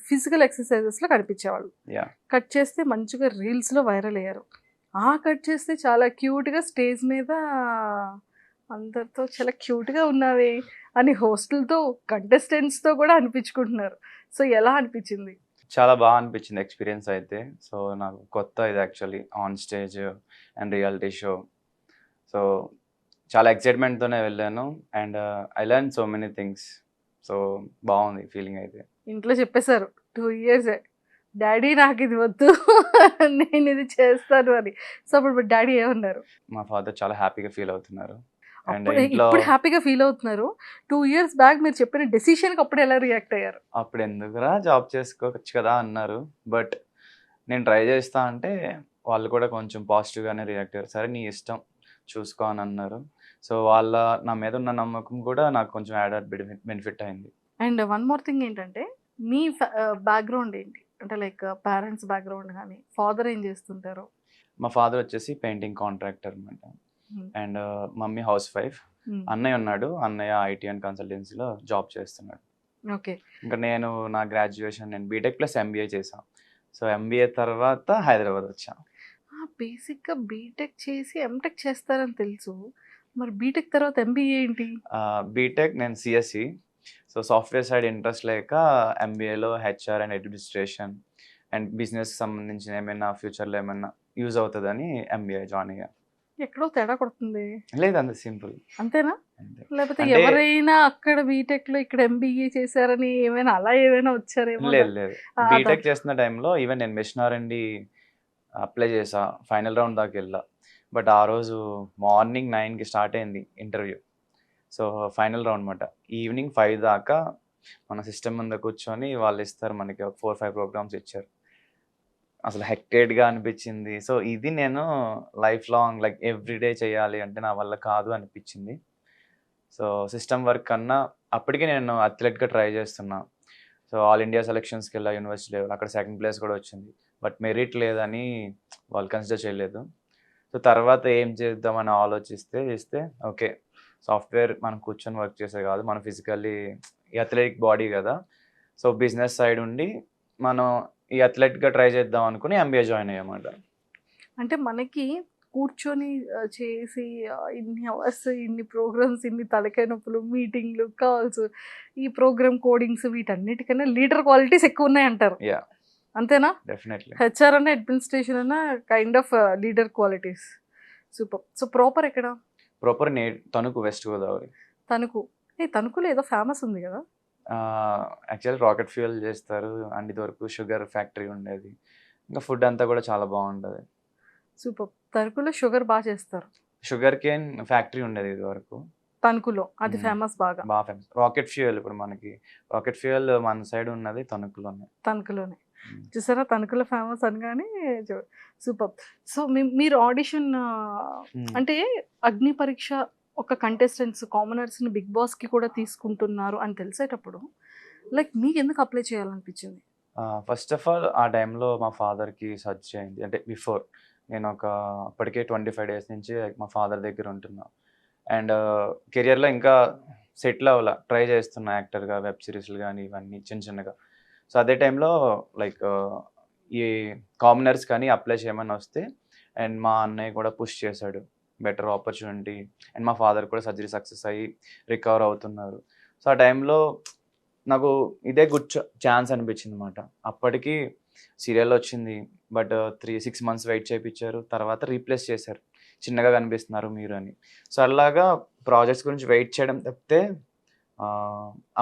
Physical ఎక్సర్సైజెస్లో కనిపించేవాళ్ళు. Yeah cut చేస్తే మంచిగా రీల్స్లో వైరల్ అయ్యారు. కట్ చేస్తే చాలా క్యూట్గా స్టేజ్ మీద అందరితో చాలా క్యూట్గా ఉన్నావే అని హోస్టల్తో కంటెస్టెంట్స్తో కూడా అనిపించుకుంటున్నారు. సో ఎలా అనిపించింది? చాలా బాగా అనిపించింది ఎక్స్పీరియన్స్ అయితే. సో నాకు కొత్త ఇది actually on stage and reality show. So చాలా ఎక్సైట్మెంట్తోనే వెళ్ళాను and I learn so many things. So బాగుంది ఫీలింగ్ అయితే. ఇంట్లో చెప్పేశారు 2 ఇయర్సే డాడీ నాకు ఇది వద్దు నేను ఇది చేస్తాను అని. సో అప్పుడు డాడీ ఏమన్నారు? మా ఫాదర్ చాలా హ్యాపీగా ఫీల్ అవుతున్నారు. అండ్ అప్పుడు ఇంట్లో ఇప్పుడు హ్యాపీగా ఫీల్ అవుతున్నారు. 2 ఇయర్స్ బ్యాక్ మీరు చెప్పిన డెసిషన్కి అప్పుడు ఎలా రియాక్ట్ అయ్యారు? అప్పుడు ఎందుకురా జాబ్ చేసుకోవచ్చు కదా అన్నారు. బట్ నేను ట్రై చేస్తా అంటే వాళ్ళు కూడా కొంచెం పాజిటివ్గానే రియాక్ట్ అయ్యారు. సరే నీ ఇష్టం చూసుకో అని అన్నారు. సో వాళ్ళ నా మీద ఉన్న నమ్మకం కూడా నాకు కొంచెం యాడెడ్ బెనిఫిట్ అయింది. అండ్ వన్ మోర్ థింగ్ ఏంటంటే మీ బ్యాక్గ్రౌండ్ ఏంటి? అంటే లైక్ పేరెంట్స్ బ్యాక్గ్రౌండ్ కానీ ఫాదర్ ఏం చేస్తుంటారు? మా ఫాదర్ వచ్చేసి పెయింటింగ్ కాంట్రాక్టర్ అనమాట. And mummy house wife. అన్నయ్య ఉన్నాడు. అన్నయ్య ఐటీ అండ్ కన్సల్టెన్సీలో జాబ్ చేస్తున్నాడు. ఓకే. ఇంకా నేను నా గ్రాడ్యుయేషన్ నేను బీటెక్ ప్లస్ ఎంబీఏ చేశాను. సో ఎంబీఏ తర్వాత హైదరాబాద్ వచ్చాను. బేసిక్గా బీటెక్ చేసి ఎంటెక్ చేస్తారని తెలుసు. మరి బీటెక్ తర్వాత ఎంబీఏ ఏంటి? బీటెక్ నేను CSC. So software side interest లేక ఎంబీఏలో హెచ్ఆర్ అండ్ అడ్మినిస్ట్రేషన్ అండ్ బిజినెస్కి సంబంధించిన ఏమైనా ఫ్యూచర్లో ఏమైనా యూజ్ అవుతుందని ఎంబీఏ జాయిన్ అయ్యా. ఎక్కడో తేడా కొడుతుంది. లేదు అంత సింపుల్. అంతేనా? అంతే. లేకపోతే అంటే ఎవరైనా అక్కడ బీటెక్లో ఇక్కడ ఎంబీఏ చేశారని ఏమైనా అలా ఏమైనా వచ్చారేమో? లేదు లేదు. బీటెక్ చేస్తున్న టైంలో ఈవెన్ నేను మిషన్ ఆర్&డి అప్లై చేసా. ఫైనల్ రౌండ్ దాకా వెళ్ళా. బట్ ఆ రోజు మార్నింగ్ 9కి స్టార్ట్ అయింది ఇంటర్వ్యూ. సో ఫైనల్ రౌండ్ అనమాట. ఈవినింగ్ 5 దాకా మన సిస్టమ్ ముందు కూర్చొని వాళ్ళు ఇస్తారు మనకి 4-5 ప్రోగ్రామ్స్ ఇచ్చారు. అసలు హెక్టెడ్గా అనిపించింది. సో ఇది నేను లైఫ్ లాంగ్ లైక్ ఎవ్రీడే చేయాలి అంటే నా వల్ల కాదు అనిపించింది. సో సిస్టమ్ వర్క్ కన్నా అప్పటికే నేను అథ్లెట్గా ట్రై చేస్తున్నా. సో ఆల్ ఇండియా సెలక్షన్స్కి వెళ్ళా యూనివర్సిటీ లెవెల్. అక్కడ సెకండ్ ప్లేస్ కూడా వచ్చింది. బట్ మెరిట్ లేదని వాళ్ళు కన్సిడర్ చేయలేదు. సో తర్వాత ఏం చేద్దామని ఆలోచిస్తే ఓకే సాఫ్ట్వేర్ మనం కూర్చొని వర్క్ చేసేది కాదు. మనం ఫిజికల్లీ ఈ అథ్లెటిక్ బాడీ కదా. సో బిజినెస్ సైడ్ ఉండి మనం ఈ అథ్లెట్గా ట్రై చేద్దాం అనుకుని ఎంబీఏ జాయిన్ అయ్యామాట. అంటే మనకి కూర్చొని చేసి ఇన్ని అవర్స్ ఇన్ని ప్రోగ్రామ్స్ ఇన్ని తలకాయ నొప్పులు మీటింగ్లు కాల్స్ ఈ ప్రోగ్రామ్ కోడింగ్స్ వీటన్నిటికన్నా లీడర్ క్వాలిటీస్ ఎక్కువ ఉన్నాయి అంటారు. యా అంతేనా? డెఫినెట్లీ. హెచ్ఆర్ అన్న అడ్మినిస్ట్రేషన్ అన్న kind of leader qualities. Super. So proper ఎక్కడ? Proper Tanuku, west Godavari. తణుకు. తణుకులో ఏదో ఫేమస్ ఉంది కదా? యాక్చువల్ రాకెట్ ఫ్యూయల్ చేస్తారు అండ్ ఇది వరకు షుగర్ ఫ్యాక్టరీ ఉండేది. ఇంకా ఫుడ్ అంతా కూడా చాలా బాగుంటుంది. సూపర్. తణుకులో షుగర్ బాగా చేస్తారు. షుగర్ కేన్ ఫ్యాక్టరీ ఉండేది ఇది వరకు తణుకులో అది ఫేమస్ బాగా. బాగా ఫేమస్. రాకెట్ ఫ్యూయల్ ఇప్పుడు మనకి రాకెట్ ఫ్యూయల్ మన సైడ్ ఉన్నది తణుకులోనే. తణుకులోనే చూసారా? తణుకులో ఫేమస్ అనగానే సూపర్. సో మీరు ఆడిషన్ అంటే అగ్ని పరీక్ష ఒక కంటెస్టెంట్స్ కామనర్స్ని బిగ్ బాస్కి కూడా తీసుకుంటున్నారు అని తెలిసేటప్పుడు లైక్ మీకు ఎందుకు అప్లై చేయాలనిపించింది? ఫస్ట్ ఆఫ్ ఆల్ ఆ టైంలో మా ఫాదర్కి సర్చ్ అయింది. అంటే బిఫోర్ నేను అప్పటికే 25 డేస్ నుంచి మా ఫాదర్ దగ్గర ఉంటున్నా. అండ్ కెరియర్లో ఇంకా సెటిల్ అవ్వాల ట్రై చేస్తున్నా యాక్టర్గా, వెబ్ సిరీస్లు కానీ ఇవన్నీ చిన్నగా. సో అదే టైంలో లైక్ ఈ కామనర్స్ కానీ అప్లై చేయమని వస్తే అండ్ మా అన్నయ్య కూడా పుష్ చేశాడు బెటర్ ఆపర్చునిటీ. అండ్ మా ఫాదర్ కూడా సర్జరీ సక్సెస్ అయ్యి రికవర్ అవుతున్నారు. సో ఆ టైంలో నాకు ఇదే గుడ్ ఛాన్స్ అనిపించింది అనమాట. అప్పటికి సీరియల్ వచ్చింది బట్ 6 months వెయిట్ చేయించారు. తర్వాత రీప్లేస్ చేశారు. చిన్నగా కనిపిస్తున్నారు మీరు అని. సో అలాగా ప్రాజెక్ట్స్ గురించి వెయిట్ చేయడం తప్పితే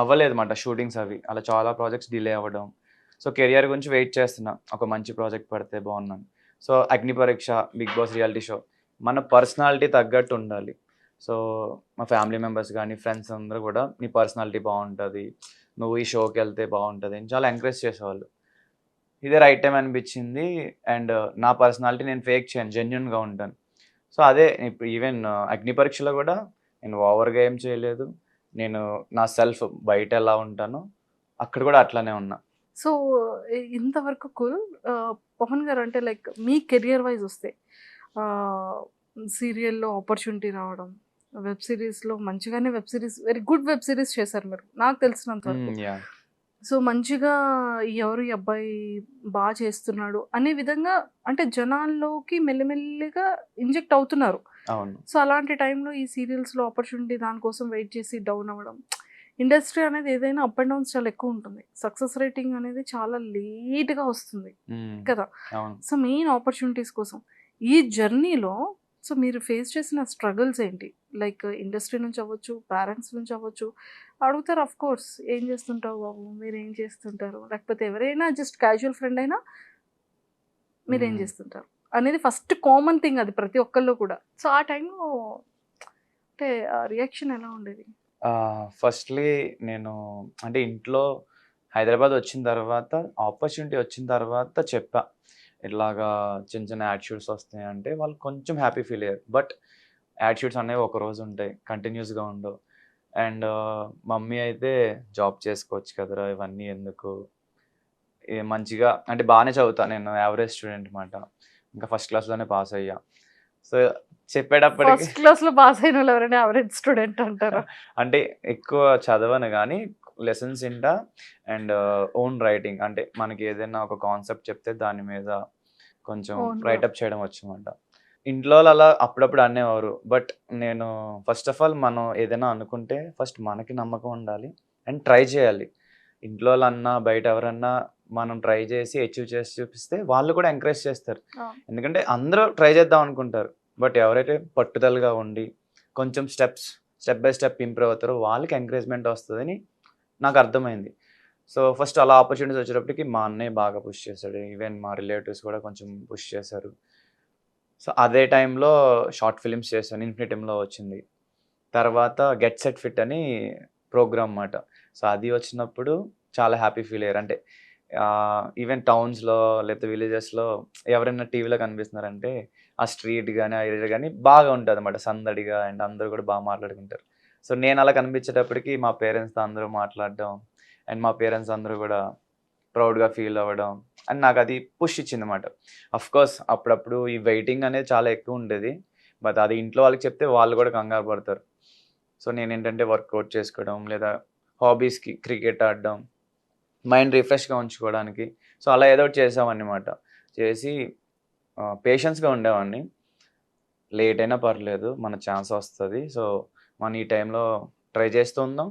అవ్వలేదు అన్నమాట షూటింగ్స్ అవి. అలా చాలా ప్రాజెక్ట్స్ డిలే అవ్వడం. సో కెరియర్ గురించి వెయిట్ చేస్తున్నా. ఒక మంచి ప్రాజెక్ట్ పడితే బాగున్నాను. సో అగ్ని పరీక్ష, బిగ్ బాస్ రియాలిటీ షో మన పర్సనాలిటీ తగ్గట్టు ఉండాలి. సో మా ఫ్యామిలీ మెంబర్స్ కానీ ఫ్రెండ్స్ అందరూ కూడా నీ పర్సనాలిటీ బాగుంటుంది, నువ్వు ఈ షోకి వెళ్తే బాగుంటుంది అని చాలా ఎంకరేజ్ చేసేవాళ్ళు. ఇదే రైట్ టైం అనిపించింది. అండ్ నా పర్సనాలిటీ నేను ఫేక్ చేయను, జెన్యున్గా ఉంటాను. సో అదే ఇప్పుడు ఈవెన్ అగ్ని పరీక్షలో కూడా నేను ఓవర్గా ఏం చేయలేదు. నేను నా సెల్ఫ్ బయట ఎలా ఉంటానో అక్కడ కూడా అట్లానే ఉన్నా. సో ఇంతవరకు కూల్ పవన్ గారు అంటే లైక్ మీ కెరియర్ వైజ్ వస్తే సీరియల్లో ఆపర్చునిటీ రావడం, వెబ్ సిరీస్లో మంచిగానే web series very good web series చేశారు మీరు నాకు తెలిసినంత వరకు. సో మంచిగా ఎవరు ఈ అబ్బాయి బాగా చేస్తున్నాడు అనే విధంగా అంటే జనాల్లోకి మెల్లిమెల్లిగా ఇంజెక్ట్ అవుతున్నారు. అవును. సో అలాంటి టైంలో ఈ సీరియల్స్‌లో ఆపర్చునిటీ దానికోసం వెయిట్ చేసి డౌన్ అవ్వడం. ఇండస్ట్రీ అనేది ఏదైనా అప్ అండ్ డౌన్స్ చాలా ఎక్కువ ఉంటుంది. సక్సెస్ రేటింగ్ అనేది చాలా లేట్‌గా వస్తుంది హ్మ్. కదా! అవును. సో మెయిన్ ఆపర్చునిటీస్ కోసం ఈ జర్నీలో సో మీరు ఫేస్ చేసిన స్ట్రగుల్స్ ఏంటి? లైక్ ఇండస్ట్రీ నుంచి అవ్వచ్చు, పేరెంట్స్ నుంచి అవ్వచ్చు. అడుగుతారు ఆఫ్‌కోర్స్ "ఏం చేస్తుంటావు బాబు? మీరేం చేస్తుంటారు?" లేకపోతే ఎవరైనా జస్ట్ క్యాజువల్ ఫ్రెండ్ అయినా మీరేం హ్మ్. చేస్తుంటారు? అనేది ఫస్ట్ కామన్ థింగ్ అది ప్రతి ఒక్కళ్ళు కూడా. సో ఆ టైంలో అంటే రియాక్షన్ ఎలా ఉండేది? ఫస్ట్‌లీ నేను అంటే ఇంట్లో హైదరాబాద్ వచ్చిన తర్వాత ఆపర్చునిటీ వచ్చిన తర్వాత చెప్పా. ఇట్లాగా చిన్న చిన్న యాడ్ షూట్స్ వస్తున్నాయంటే వాళ్ళు కొంచెం హ్యాపీ ఫీల్ అయ్యారు. బట్ యాడ్ షూట్స్ అనేవి ఒకరోజు ఉంటాయి. కంటిన్యూస్‌గా ఉండవు. అండ్ మమ్మీ అయితే జాబ్ చేసుకోవచ్చు కదరా! ఇవన్నీ ఎందుకు? మంచిగా అంటే బానే చదువుతా. నేను యావరేజ్ స్టూడెంట్ మాట. ఇంకా ఫస్ట్ క్లాస్‌లోనే పాస్ అయ్యా. సో, చెప్పేటప్పటికి ఫస్ట్ క్లాస్‌లో పాస్ అయినోళ్ళు ఎవరైనా యావరేజ్ స్టూడెంట్ అంటారా? అంటే ఎక్కువ చదవను గానీ, లెసన్స్ ఇంటా అండ్ ఓన్ రైటింగ్ అంటే మనకి ఏదైనా ఒక కాన్సెప్ట్ చెప్తే దాని మీద కొంచెం ఓన్‌గా. రైటప్ చేయడం వచ్చనమాట. ఇంట్లో వాళ్ళు అలా అప్పుడప్పుడు అనేవారు. బట్ నేను ఫస్ట్ ఆఫ్ ఆల్ మనం ఏదైనా అనుకుంటే ఫస్ట్ మనకి నమ్మకం ఉండాలి. అండ్ ట్రై చేయాలి. ఇంట్లో వాళ్ళన్నా, బయట ఎవరన్నా మనం ట్రై చేసి అచీవ్ చేసి చూపిస్తే వాళ్ళు కూడా ఎంకరేజ్ చేస్తారు. అవును. ఎందుకంటే అందరూ ట్రై చేద్దాం అనుకుంటారు. బట్ ఎవరైతే పట్టుదలగా ఉండి కొంచెం స్టెప్ బై స్టెప్ ఇంప్రూవ్ అవుతారో వాళ్ళకి ఎంకరేజ్‌మెంట్ వస్తదని నాకు అర్థమైంది. సో, ఫస్ట్ అలా ఆపర్చునిటీస్ వచ్చేటప్పటికి మా అన్నయ్య బాగా పుష్ చేసాడు. ఈవెన్ మా రిలేటివ్స్ కూడా కొంచెం పుష్ చేశారు. సో, అదే టైంలో షార్ట్ ఫిల్మ్స్ చేశాను. ఇన్ఫినిటీమ్‌లో వచ్చింది. తర్వాత 'గెట్ సెట్ ఫిట్' అని ప్రోగ్రామ్ మాట. సో, అది వచ్చినప్పుడు చాలా హ్యాపీ ఫీల్ అయ్యారు. అంటే ఈవెన్ టౌన్స్‌లో లేకపోతే విలేజెస్‌లో ఎవరైనా టీవీలో కనిపిస్తున్నారంటే ఆ స్ట్రీట్ గాని, ఆ ఏరియా గాని బాగా ఉంటదన్నమాట. సందడిగా అండ్ అందరూ కూడా బాగా మాట్లాడుకుంటారు. సో, నేను అలా కనిపించేటప్పటికి మా పేరెంట్స్‌తో అందరూ మాట్లాడడం అండ్ మా పేరెంట్స్ అందరూ కూడా ప్రౌడ్‌గా ఫీల్ అవ్వడం అండ్ నాకది పుష్ ఇచ్చిందన్నమాట. ఆఫ్‌కోర్స్ అప్పుడప్పుడు ఈ వెయిటింగ్ అనేది చాలా ఎక్కువుండేది. బట్ అది ఇంట్లో వాళ్ళకి చెప్తే వాళ్ళు కూడా కంగారు పడతారు. సో, నేనేంటంటే వర్కౌట్ చేసుకోవడం లేదా హాబీస్‌కి క్రికెట్ ఆడడం, మైండ్ రిఫ్రెష్‌గా ఉంచుకోవడానికి. సో, అలా ఏదో ఒకటి చేసామన్నమాట. చేసి పేషెన్స్‌గా ఉండేవాడిని. లేట్ అయినా పర్లేదు. మన ఛాన్స్ వస్తది. సో, మనం ఈ టైంలో ట్రై చేస్తూ ఉందాం.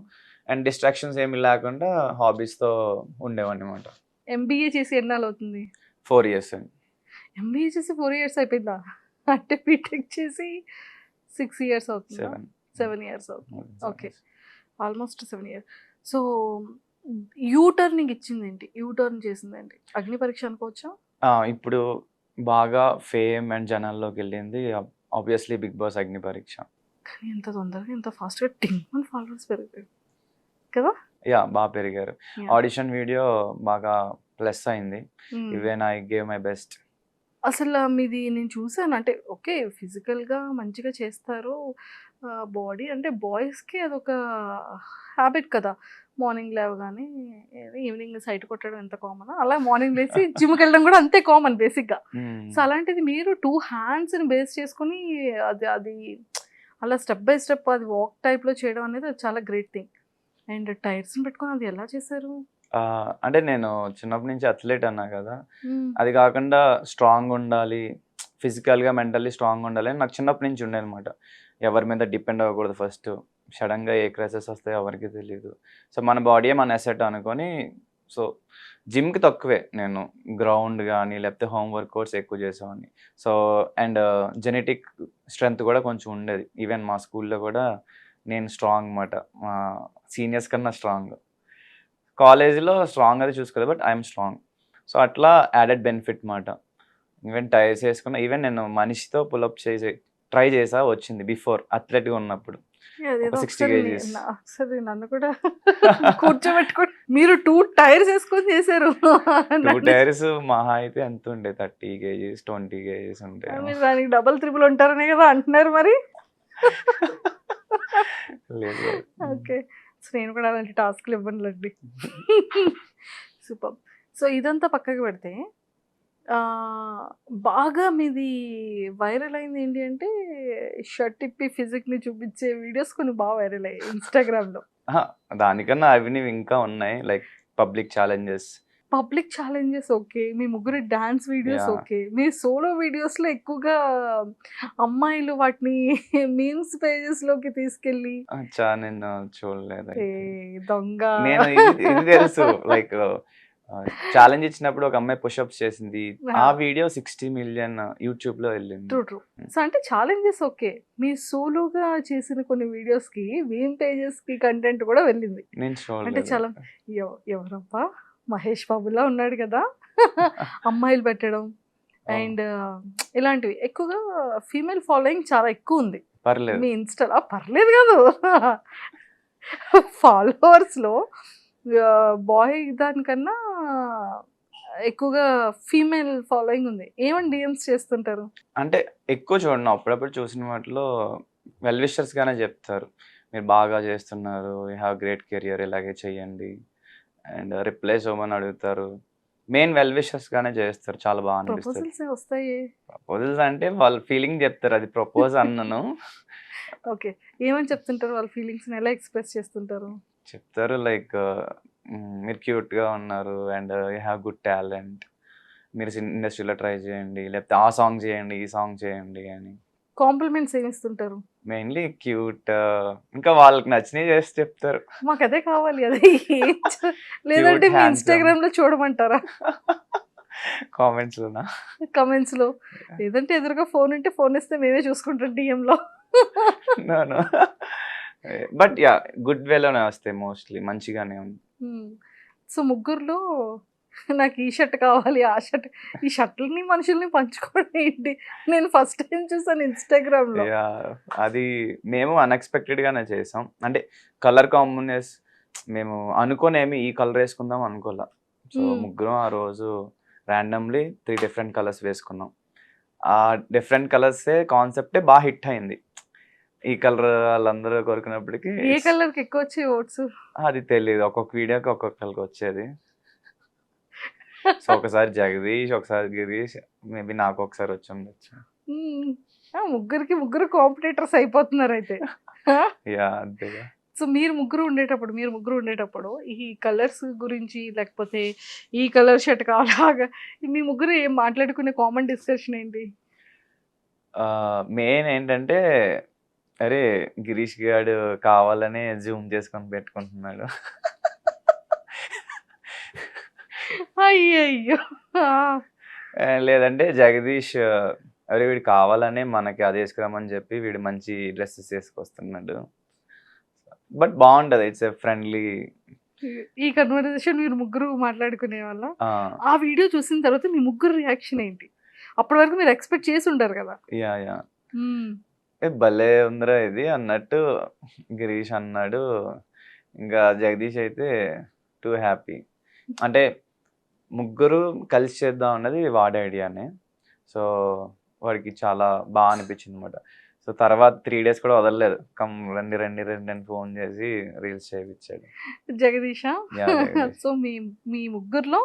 అండ్ డిస్ట్రాక్షన్స్ ఏమి లేకుండా హాబీస్‌తో ఉండేవాడినన్నమాట. ఎంబీఏ చేసి ఎన్నాళ్ళవుతుంది? 4 ఇయర్స్ అండి. ఎంబీఏ చేసి 4 ఇయర్స్ అయిపోయిందా? అంటే బీటెక్ చేసి 6 ఇయర్స్ అవుతుందా? 7. 7 ఇయర్స్ అవుతుంది. Okay. 7 almost 7 years. So, U turning ఇచ్చిందేంటి? యూ టర్న్ చేసిందేంటి? అగ్ని పరీక్ష అనుకోవచ్చా? ఇప్పుడు బాగా ఫేమ్ అండ్ జనాల్లోకెళ్ళింది obviously 'Bigg Boss Agni Pariksha'. కానీ ఇంత తొందరగా ఇంత ఫాస్ట్‌గా టింగ్ ఫాలోవర్స్ పెరిగారు కదా! బా పెరిగారు. యాహ్! ఆడిషన్ వీడియో బాగా ప్లస్ అయింది. హ్మ్. Even I gave my best. అసల మీది నేను చూసాను. అంటే ఓకే. ఫిజికల్‌గా మంచిగా చేస్తారు. బాడీ అంటే బాయ్స్‌కి అదొక హాబిట్ కదా! మార్నింగ్ లేవగానే ఈవినింగ్ సైట్ కొట్టడం ఎంత కామనో, అలా మార్నింగ్ లేసి జిమ్‌కెళ్ళడం కూడా అంతే కామన్ బేసిక్‌గా. హ్మ్. సో, అలాంటిది మీరు 2 హ్యాండ్స్‌ని బేస్ చేసుకొని అది అలా స్టెప్ బై స్టెప్ అది వాక్ టైప్‌లో చేయడం అనేది అది చాలా గ్రేట్ థింగ్. అండ్ టైర్స్‌ని పెట్టుకొని అది ఎలా చేశారు? అంటే నేను చిన్నప్పటి నుంచి అథ్లెట్ అన్నా కదా! హ్మ్. అది కాకుండా స్ట్రాంగుండాలి, ఫిజికల్‌గా, మెంటల్లీ స్ట్రాంగుండాలి అని నాకు చిన్నప్పటి నుంచి ఉండేదనమాట. ఎవరి మీద డిపెండ్ అవ్వకూడదు ఫస్టు. సడెన్‌గా ఏ క్రైసిస్ వస్తాయో ఎవరికీ తెలీదు. సో, మన బాడీయే మన అసెట్ అనుకోని సో, జిమ్‌కి తక్కువే నేను. గ్రౌండ్ గాని, లేకపోతే హోమ్ వర్కౌట్స్ ఎక్కువ చేసేవాడిని. సో, అండ్ జెనెటిక్ స్ట్రెంత్ కూడా కొంచెం ఉండేది. ఈవెన్ మా స్కూల్‌లో కూడా నేను స్ట్రాంగ్ మాట. మా సీనియర్స్ కన్నా స్ట్రాంగ్. కాలేజీలో స్ట్రాంగ్ అది చూసుకోలేదు. But I'm strong. సో, అట్లా యాడెడ్ బెనిఫిట్ మాట. ఈవెన్ టైర్స్ ఏసుకున్న ఈవెన్ నేను మనిషితో పుల్ అప్ ట్రై చేశా వచ్చింది బిఫోర్ అథ్లెట్‌గా ఉన్నప్పుడు. ఒక అదేదో 60 ఒకసారి కేజీస్. ఒకసారి నన్ను కూడా కూర్చోబెట్టుకొని మీరు 2 టైర్స్ యేసుకొని చేశారు. 2 నన్ను టైర్స్ మహా అయితే ఎంతుండే 30 కేజీస్, 20 కేజీస్ ఉంటాయేమో. మీరు దానికి డబుల్, త్రిబుల్ ఉంటారనే కదా అంటున్నారు మరి? లేదు లేదు. ఓకే. సో, నేను కూడా అలాంటి టాస్క్‌లు ఇవ్వనులెండి. సూపర్బ్. సో, ఇదంతా పక్కకు పెడితే ఆహ్, బాగా మీది వైరల్ అయింది ఏంటి అంటే షర్ట్ ఇప్పి ఫిజిక్‌ని చూపించే వీడియోస్ కొన్ని వైరల్ అయ్యాయి ఇన్‌స్టాగ్రామ్‌లో. అహా! దానికన్నా అవినవి ఇంకా ఉన్నాయి. Like public challenges. Public challenges okay. మీ ముగ్గురి డాన్స్ వీడియోస్ యాహ్! ఓకే. మీ సోలో వీడియోస్‌లో ఎక్కువగా అమ్మాయిలు వాటిని మీమ్స్ పేజెస్‌లోకి తీసుకెళ్ళి అచ్చా! నేను చూడలేదయితే. దొంగ. నేను ఇది తెలుసు. లైక్ ఛాలెంజ్ ఇచ్చినప్పుడు ఒక అమ్మాయి పుషప్స్ చేసింది. ఆ వీడియో 60 మిలియన్ యూట్యూబ్‌లో వెళ్ళింది. ట్రూ. సో, అంటే ఛాలెంజెస్ ఓకే. మీ సోలోగా చేసిన కొన్ని వీడియోస్‌కి మీమ్ పేజెస్‌కి కంటెంట్ కూడా వెళ్ళింది. నేను అంటే చాలా చూడలేదు. ఎవరబ్బా! మహేష్ బాబులా ఉన్నాడు కదా! అమ్మాయిలు పెట్టడం అండ్ ఇలాంటివి ఎక్కువగా ఫీమేల్ ఫాలోయింగ్ చాలా ఎక్కువ ఉంది. పర్లేదు. మీ ఇన్‌స్టా‌లో పర్లేదు కాదు. ఫాలోవర్స్‌లో బాయ్ దానికన్నా ఎక్కువగా ఫీమేల్ ఫాలోయింగ్ ఉంది. ఏమని డీఎమ్స్ చేస్తుంటారు? అంటే ఎక్కువ చూడను. అప్పుడప్పుడు చూసిన వాటిలో వెల్ విషర్స్ గానే చెప్తారు. మీరు బాగా చేస్తున్నారు. యూ హావ్ గ్రేట్ కెరియర్ ఇలాగే చేయండి. అండ్ రిప్లేస్ ఇవ్వమని అడుగుతారు. మెయిన్ వెల్ విషర్స్ గానే చేస్తారు. చాలా బాగా అనిపిస్తది. ప్రపోజల్స్ వస్తాయి. ప్రపోజల్స్ అంటే వాళ్ళ ఫీలింగ్ చెప్తారు. అది ప్రపోజ్ అనను. ఓకే. ఏమని చెప్తుంటారు? వాళ్ళ ఫీలింగ్స్‌ని ఎలా ఎక్స్‌ప్రెస్ చేస్తుంటారు? చెప్తారు లైక్ మీరు క్యూట్‌గా ఉన్నారు and you have good talent. మీరు ఇండస్ట్రీలో ట్రై చేయండి. లేకపోతే ఆ సాంగ్ చేయండి, ఈ సాంగ్ చేయండి అని. కాంప్లిమెంట్స్ ఏమి ఇస్తుంటారు? మెయిన్‌లీ క్యూట్ ఇంకా వాళ్ళకి నచ్చినవి చేసి చెప్తారు. మాకదే కావాలి. అదే ఏం లేదంటే క్యూట్, మీ హ్యాండ్సమ్. ఇన్‌స్టాగ్రామ్‌లో చూడమంటారా? కామెంట్స్‌లోనా? కమెంట్స్‌లో. లేదంటే ఎదురుగా ఫోన్ ఉంటే ఫోన్ ఇస్తే మేమే చూసుకుంటాం డీఎంలో. No. No. But yeah! Good వేలోనే వస్తాయి మోస్ట్‌లీ. మంచిగానే ఉంది. సో, ముగ్గురిలో నాకు ఈ షర్ట్ కావాలి, ఆ షర్ట్ ఈ షర్ట్‌లని మనుషుల్ని పంచుకోవడం ఏంటి? నేను ఫస్ట్ టైమ్ చూసాను ఇన్‌స్టాగ్రామ్‌లో. యాహ్! అది మేము అన్‌ఎక్స్‌పెక్టెడ్‌గానే చేసాం. అంటే కలర్ కాంబినేస్ మేము అనుకోనేమి ఈ కలర్ ఏసుకుందాం అనుకోల. సో, హ్మ్. ముగ్గురం ఆ రోజు ర్యాండమ్‌లీ 3 డిఫరెంట్ కలర్స్ వేసుకున్నాం. ఆ డిఫరెంట్ కలర్సే కాన్సెప్టే హిట్ అయింది. ఈ కలర్ ఆళ్ళందరూ కోరుకున్నప్పటికి ఏ కలర్‌కి ఎక్కువొచ్చాయి ఓట్స్? అది తెలీదు. ఒక్కొక్క వీడియోకి ఒక్కొక్కళ్ళకొచ్చేది. సో, ఒకసారి జగదీష్, ఒకసారి గిరీష్, మేబీ నాకొకసారి వచ్చుండొచ్చు. హ్మ్. ముగ్గురికి ముగ్గురు కాంపిటీటర్స్ అయిపోతున్నారైతే. ఆ! యాహ్! అంతేగా. సో, మీరు ముగ్గురు ఉండేటప్పుడు ఈ కలర్స్ గురించి లేకపోతే ఈ కలర్ షర్ట్ కావాలి మీ ముగ్గురు ఏం మాట్లాడుకునే కామన్ డిస్కషన్ ఏంటి? మెయిన్ ఏంటంటే, అరే! గిరీష్ గాడు కావాలనే జూమ్ చేసుకొని పెట్టుకుంటున్నాడు. అయ్యయ్యో! ఆ! లేదంటే జగదీష్ అరే! వీడు కావాలనే మనకి అది ఏసుకురమ్మని చెప్పి వీడు మంచి డ్రెసెస్ ఏసుకొస్తున్నాడు. బట్ బావుంటది. It's a friendly. ఈ కన్వర్జేషన్ మీరు ముగ్గురు మాట్లాడుకునేవాళ్ళా? ఆ! ఆ వీడియో చూసిన తర్వాత మీ ముగ్గురు రియాక్షన్ ఏంటి? అప్పటి వరకు మీరు ఎక్స్‌పెక్ట్ చేసి ఉండరు కదా! యాహ్! హ్మ్. భలే ఉందిరా ఇది అన్నట్టు గిరీష్ అన్నాడు. ఇంకా జగదీష్ అయితే టూ హ్యాపీ. అంటే ముగ్గురు కలిసి చేద్దాం అన్నది వాడి ఐడియానే. సో, వాడికి చాలా అనిపించిందనమాట. సో, తర్వాత 3 డేస్ కూడా వదలలేదు. రండి, రండి, రండి అని ఫోన్ చేసి రీల్స్ చేపిచ్చాడు. జగదీషా? యాహ్! జగదీష్. సో, మీ మీ ముగ్గురిలో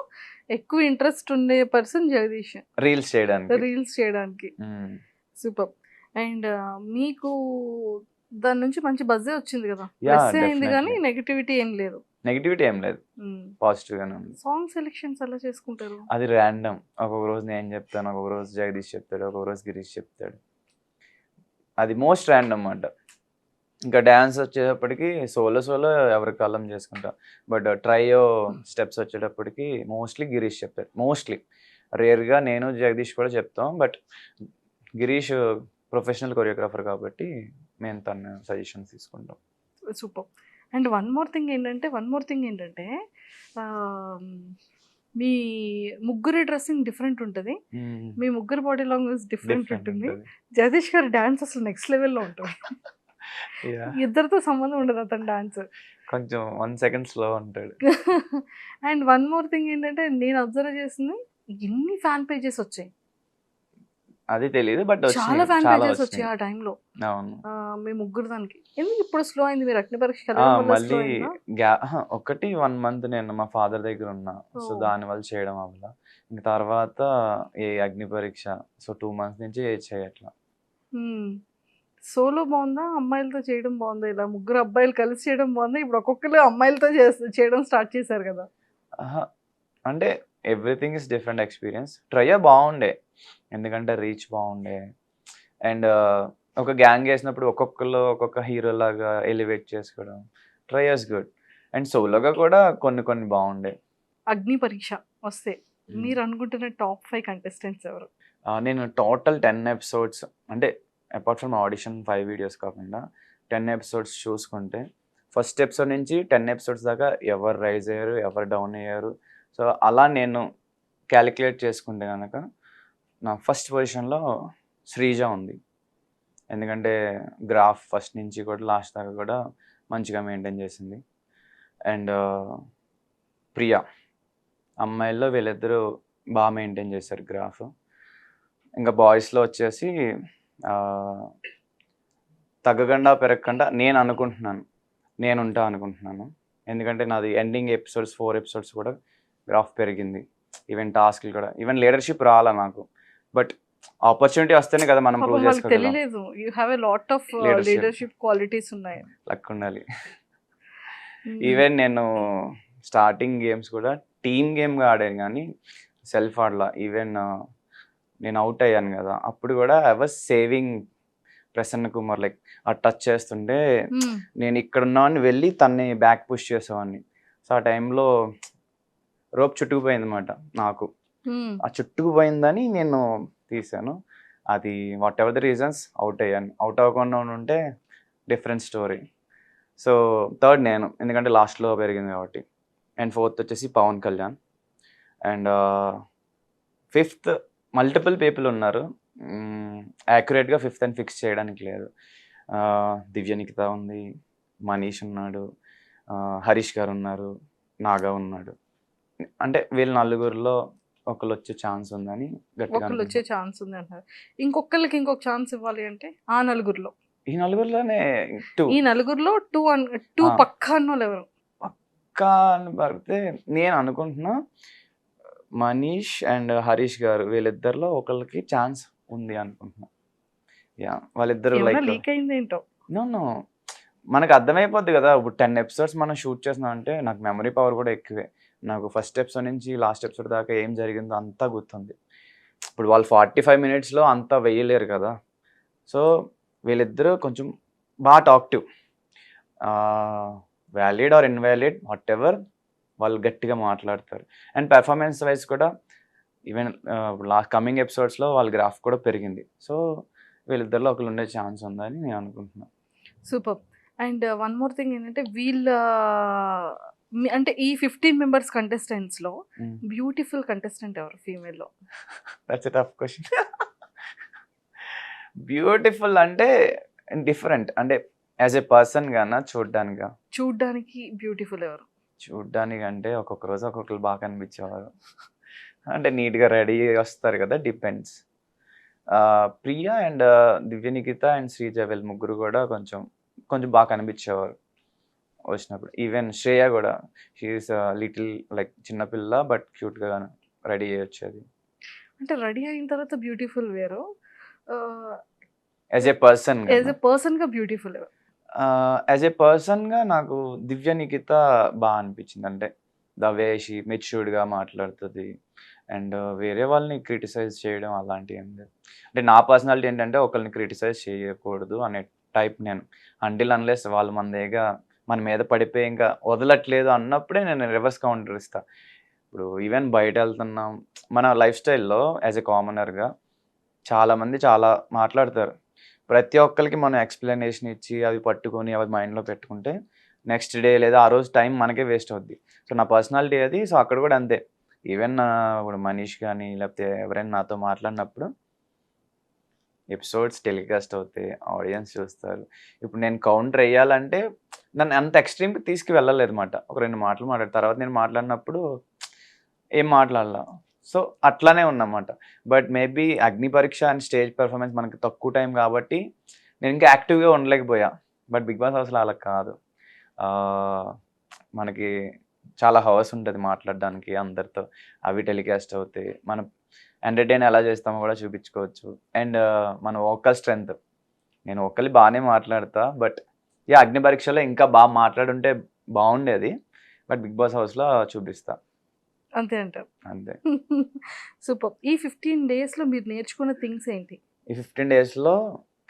ఎక్కువ ఇంట్రెస్ట్ ఉండే పర్సన్ జగదీష్. రీల్స్ చేయడానికి. రీల్స్ చేయడానికి. హ్మ్. సూపర్. అండ్ మీకు దాని నుంచి మంచి బజ్జే వచ్చింది కదా! యాహ్! ప్లస్సే అయింది గానీ డెఫినైట్‌లీ. నెగటివిటీ ఏం లేదు. నెగటివిటీ ఏం లేదు. హ్మ్. పాజిటివ్‌గానే ఉంది. సాంగ్ సెలక్షన్స్ ఎలా చేసుకుంటారు? అది ర్యాండమ్. ఒక్కొక్క రోజు నేను చెప్తాను. ఒక్కొక్క రోజు జగదీష్ చెప్తాడు. ఒక్కొక్క రోజు గిరీష్ చెప్తాడు. అది మోస్ట్ ర్యాండమ్ మాట. ఇంకా డాన్స్ వచ్చేటప్పటికి సోలో ఎవరి కాలం చేసుకుంటాం. బట్ ట్రైయో స్టెప్స్ వచ్చేటప్పటికి మోస్ట్‌లీ గిరీష్ చెప్తాడు. మోస్ట్‌లీ. రేర్‌గా నేను, జగదీష్ కూడా చెప్తాం. బట్ గిరీష్ ప్రొఫెషనల్ కొరియోగ్రాఫర్ కాబట్టి మేము తన సజెషన్స్ తీసుకుంటాం. Super. And one more thing ఏంటంటే ఆహ్, మీ ముగ్గురి డ్రెస్సింగ్ డిఫరెంట్ ఉంటది. హ్మ్. మీ ముగ్గురి బాడీ లాంగ్వేజ్ డిఫరెంట్ డిఫరెంట్ ఉంటుంది. ఉంటది. జగదీష్ గారి డాన్స్ అసలు నెక్స్ట్ లెవెల్‌లో ఉంటది. యాహ్! ఇద్దరితో సంబంధం ఉండదు అతని డాన్స్. కొంచెం 1 సెకండ్ స్లో ఉంటాడు. అండ్ వన్ మోర్ థింగ్ ఏంటంటే నేను అబ్జర్వ్ చేసింది ఎన్ని ఫ్యాన్ పేజెస్ వచ్చాయి. అది తెలీదు. బట్ చాలా వచ్చినాయి. ఫ్యాన్ చాలా పేజెస్ వచ్చాయి వచ్చినాయి. ఆ టైంలో. అవును. మీ ముగ్గురు దానికి. ఎందుకు ఇప్పుడు స్లో అయింది? మీరు అగ్ని పరీక్షకి వెళ్ళడం వల్ల స్లో మళ్ళీ అయిందా? ఒకటి 1 మంత్ నేను మా ఫాదర్ దగ్గర ఉన్నా. సో, ఓహ్! దానివల్ల చేయడం అవ్వల. ఇంక తర్వాత ఈ అగ్ని పరీక్ష. సో, 2 మంత్స్ నుంచి చేయట్లా. హ్మ్. సోలో బావుందా? అమ్మాయిలతో చేయడం బావుందా? ఇలా ముగ్గురు అబ్బాయిలు కలిసి చేయడం బావుందా? ఇప్పుడు ఒక్కొక్కళ్ళు అమ్మాయిలతో చేయడం స్టార్ట్ చేశారు గదా! అహా! అంటే ఎవ్రీథింగ్ ఈస్ డిఫరెంట్ ఎక్స్‌పీరియన్స్. ట్రయే బావుండే. ఎందుకంటే రీచ్ బావుండే. అండ్ ఒక గ్యాంగ్ ఏసినప్పుడు ఒక్కొక్కళ్ళు ఒక్కొక్క హీరోలాగా ఎలివేట్ చేసుకోవడం. Try was good. అండ్ సోలోగా కూడా కొన్ని కొన్ని బావుండే. అగ్ని పరీక్ష వస్తే మీరు అనుకుంటున్న టాప్ 5 కంటెస్టెంట్స్ ఎవరు? నేను టోటల్ 10 ఎపిసోడ్స్ అంటే అపార్ట్ ఫ్రమ్ ఆడిషన్ 5 వీడియోస్ కాకుండా 10 ఎపిసోడ్స్ చూసుకుంటే ఫస్ట్ ఎపిసోడ్ నుంచి 10 ఎపిసోడ్స్ దాకా ఎవరు రైజ్ అయ్యారు, ఎవరు డౌన్ అయ్యారు. సో, అలా నేను క్యాలిక్యులేట్ చేసుకుంటే గనక నా ఫస్ట్ పొజిషన్‌లో శ్రీజ ఉంది. ఎందుకంటే గ్రాఫ్ ఫస్ట్ నుంచి కూడా లాస్ట్ దాకా కూడా మంచిగా మెయింటైన్ చేసింది. అండ్ ప్రియా. అమ్మాయిల్లో వీళ్ళిద్దరూ మెయింటైన్ చేశారు గ్రాఫ్. ఇంకా బాయ్స్‌లో వచ్చేసి తగ్గకుండా పెరగకుండా నేను అనుకుంటున్నాను. నేనుంటా అనుకుంటున్నాను. ఎందుకంటే నాది ఎండింగ్ ఎపిసోడ్స్ 4 ఎపిసోడ్స్ కూడా గ్రాఫ్ పెరిగింది. ఈవెన్ టాస్క్‌లు కూడా. ఈవెన్ లీడర్‌షిప్ రాలా నాకు. బట్ ఆపర్చునిటీ వస్తేనే కదా మనం పాపం ప్రూవ్ వాళ్ళకి చేసుకోగలం. తెలియలేదు. You have a lot of leadership. Leadership qualities ఉన్నాయి. లక్ ఉండాలి. హ్మ్. ఈవెన్ నేను స్టార్టింగ్ గేమ్స్ కూడా టీమ్ గేమ్‌గా ఆడాను గానీ సెల్ఫ్ ఆడలా. ఈవెన్ నేను ఔట్ అయ్యాను కదా! అప్పుడు కూడా I was saving Prasanna Kumar. Like ఆ టచ్ చేస్తుంటే హ్మ్. నేను ఇక్కడున్నావాడిని వెళ్ళి తనని బ్యాక్ పుష్ చేసేవాడిని. సో, ఆ టైంలో రోప్ చుట్టుకుపోయిందన్నమాట నాకు. హ్మ్. ఆ చుట్టుకుపోయిందని నేను తీశాను. అది what ever the reasons out అయ్యాను. ఔట్ అవ్వకుండా ఉండుంటే డిఫరెంట్ స్టోరీ. సో, థర్డ్ నేను. ఎందుకంటే లాస్ట్‌లో పెరిగింది కాబట్టి. అండ్ ఫోర్త్ వచ్చేసి Pawan Kalyan. And fifth multiple people ఉన్నారు. యాక్యురేట్‌గా ఫిఫ్త్ అని ఫిక్స్ చేయడానికి లేదు. దివ్య నిఖిత ఉంది, మనీష్ ఉన్నాడు, హరీష్ గారు ఉన్నారు, నాగా ఉన్నాడు. అంటే వీళ్ళ నలుగురిలో ఒకళ్ళొచ్చే ఛాన్స్ ఉందని గట్టిగా ఒకళ్ళు వచ్చే అనుకుంటున్నా. ఛాన్స్ ఉంది అంటారు. ఇంకొకళ్ళకి ఇంకొక ఛాన్స్ ఇవ్వాలి అంటే ఆ నలుగురిలో. ఈ నలుగురిలోనే 2 ఈ నలుగురిలో 2 ఆ! పక్కా అన్నోళ్ళు ఎవరు? పక్కా అని పడితే నేను అనుకుంటున్నా మనీష్ అండ్ హరీష్ గారు వీళ్ళిద్దరిలో ఒకళ్ళకి ఛాన్స్ ఉంది అనుకుంటున్నా. యాహ్! వాళ్ళిద్దరూ ఏమన్నా లైక్ లీక్ అయిందేంటో? నో. నో. మనకు అర్థమైపోద్ది గదా! ఇప్పుడు 10 ఎపిసోడ్స్ మనం షూట్ చేస్తున్నామంటే నాకు మెమరీ పవర్ గూడా ఎక్కువే. నాకు ఫస్ట్ ఎపిసోడ్ నుంచి లాస్ట్ ఎపిసోడ్ దాకా ఏం జరిగిందో అంతా గుర్తుంది. ఇప్పుడు వాళ్ళు 45 మినిట్స్‌లో అంతా వేయలేరు కదా! సో, వీళ్ళిద్దరూ కొంచెం టాక్టివ్. వాలిడ్ ఆర్ ఇన్‌వాలిడ్ వాటెవర్ వాళ్ళు గట్టిగా మాట్లాడతారు. అండ్ పెర్ఫార్మన్స్ వైస్ కూడా ఈవెన్ కమింగ్ ఎపిసోడ్స్‌లో వాళ్ళ గ్రాఫ్ కూడా పెరిగింది. సో, వీళ్ళిద్దరిలో ఒకళ్ళు ఉండే ఛాన్స్ ఉందని నేను అనుకుంటున్నా. Superb. And one more thing ఏంటంటే వీళ్ళ అంటే ఈ 15 మెంబర్స్ కంటెస్టెంట్స్‌లో హ్మ్. బ్యూటిఫుల్ కంటెస్టెంట్ ఎవరు ఫీమేల్‌లో? That's a tough question. Beautiful అంటే డిఫరెంట్. అంటే యాస్ ఎ పర్సన్ గానా చూడ్డానికా? చూడ్డానికి బ్యూటిఫుల్ ఎవరు? చూడ్డానికంటే ఒక్కొక్క రోజు ఒక్కొక్కళ్ళు బాగా కనిపించేవారు. అంటే నీట్‌గా రెడీ అయ్యి వస్తారు కదా! Depends. Priya and Divya Nikhita and Sreeja వీళ్ళు ముగ్గురు కూడా కొంచెం కొంచెం బాగా కనిపించేవారు వచ్చినప్పుడు. ఈవెన్ శ్రేయ కూడా షీ ఈస్ లిటిల్ లైక్ చిన్న పిల్ల బట్ క్యూట్‌గా రెడీ అయ్యి వచ్చేది. అంటే రెడీ అయిన తర్వాత బ్యూటిఫుల్ వేరు. Ah, as a person as గానా? ఎ పర్సన్‌గా బ్యూటిఫుల్ ఎవరు? యాజ్ ఎ పర్సన్‌గా నాకు దివ్య నిఖిత అనిపించింది. అంటే ద వే షీ మెచ్యూర్డ్‌గా మాట్లాడుతది. అండ్ వేరే వాళ్ళని క్రిటిసైజ్ చేయడం అలాంటివి ఏం లేదు. అంటే నా పర్సనాలిటీ ఏంటంటే ఒకళ్ళని క్రిటిసైజ్ చేయకూడదు అనే టైప్ నేను. అంటిల్ అన్లెస్ వాళ్ళు మన మీద పడిపోయి ఇంకా వదలట్లేదు అన్నప్పుడే నేను రివర్స్ కౌంటర్ ఇస్తా. ఇప్పుడు ఈవెన్ బయటెళ్తున్నాం మన లైఫ్ స్టైల్‌లో యాజ్ ఎ కామనర్‌గా చాలామంది చాలా మాట్లాడతారు. ప్రతి ఒక్కళ్ళకి మనం ఎక్స్‌ప్లనేషన్ ఇచ్చి, అవి పట్టుకొని, అవి మైండ్‌లో పెట్టుకుంటే, నెక్స్ట్ డే లేదా ఆ రోజు టైం మనకే వేస్ట్ అవుద్ది. సో, నా పర్సనాలిటీ అది. సో, అక్కడ కూడా అంతే. ఈవెన్ ఇప్పుడు మనీష్ గాని, లేకపోతే ఎవరైనా నాతో మాట్లాడినప్పుడు ఎపిసోడ్స్ టెలికాస్ట్ అవుతాయి. ఆడియన్స్ చూస్తారు. ఇప్పుడు నేను కౌంటర్ ఎయ్యాలంటే నన్ను అంత ఎక్స్‌ట్రీమ్‌కి తీసుకువెళ్ళలేదు మాట. ఒక 2 మాటలు మాట్లాడి తర్వాత నేను మాట్లాడినప్పుడు ఏం మాట్లాడలా. సో, అట్లానే ఉన్నామాట. బట్ మేబీ అగ్ని పరీక్ష అండ్ స్టేజ్ పెర్ఫార్మన్స్ మనకి తక్కువ టైం కాబట్టి నేను ఇంకా యాక్టివ్‌గా ఉండలేకపోయా. బట్ 'బిగ్ బాస్' హౌస్‌లో అలా కాదు. ఆహ్, మనకి చాలా హవర్స్ ఉంటది మాట్లాడడానికి అందరితో. అవి టెలికాస్ట్ అవుతాయి. మనం ఎంటర్‌టైన్ ఎలా చేస్తామో కూడా చూపించుకోవచ్చు. అండ్ మన వోకల్ స్ట్రెంత్. నేను వోకల్లీ బానే మాట్లాడతా. బట్ అగ్ని పరీక్షలో ఇంకా మాట్లాడుంటే బావుండేది. బట్ 'బిగ్ బాస్' హౌస్‌లో చూపిస్తా. అంతే అంటారు. అంతే. సూపర్. ఈ 15 డేస్‌లో మీరు నేర్చుకున్న థింగ్స్ ఏంటి? ఈ 15 డేస్‌లో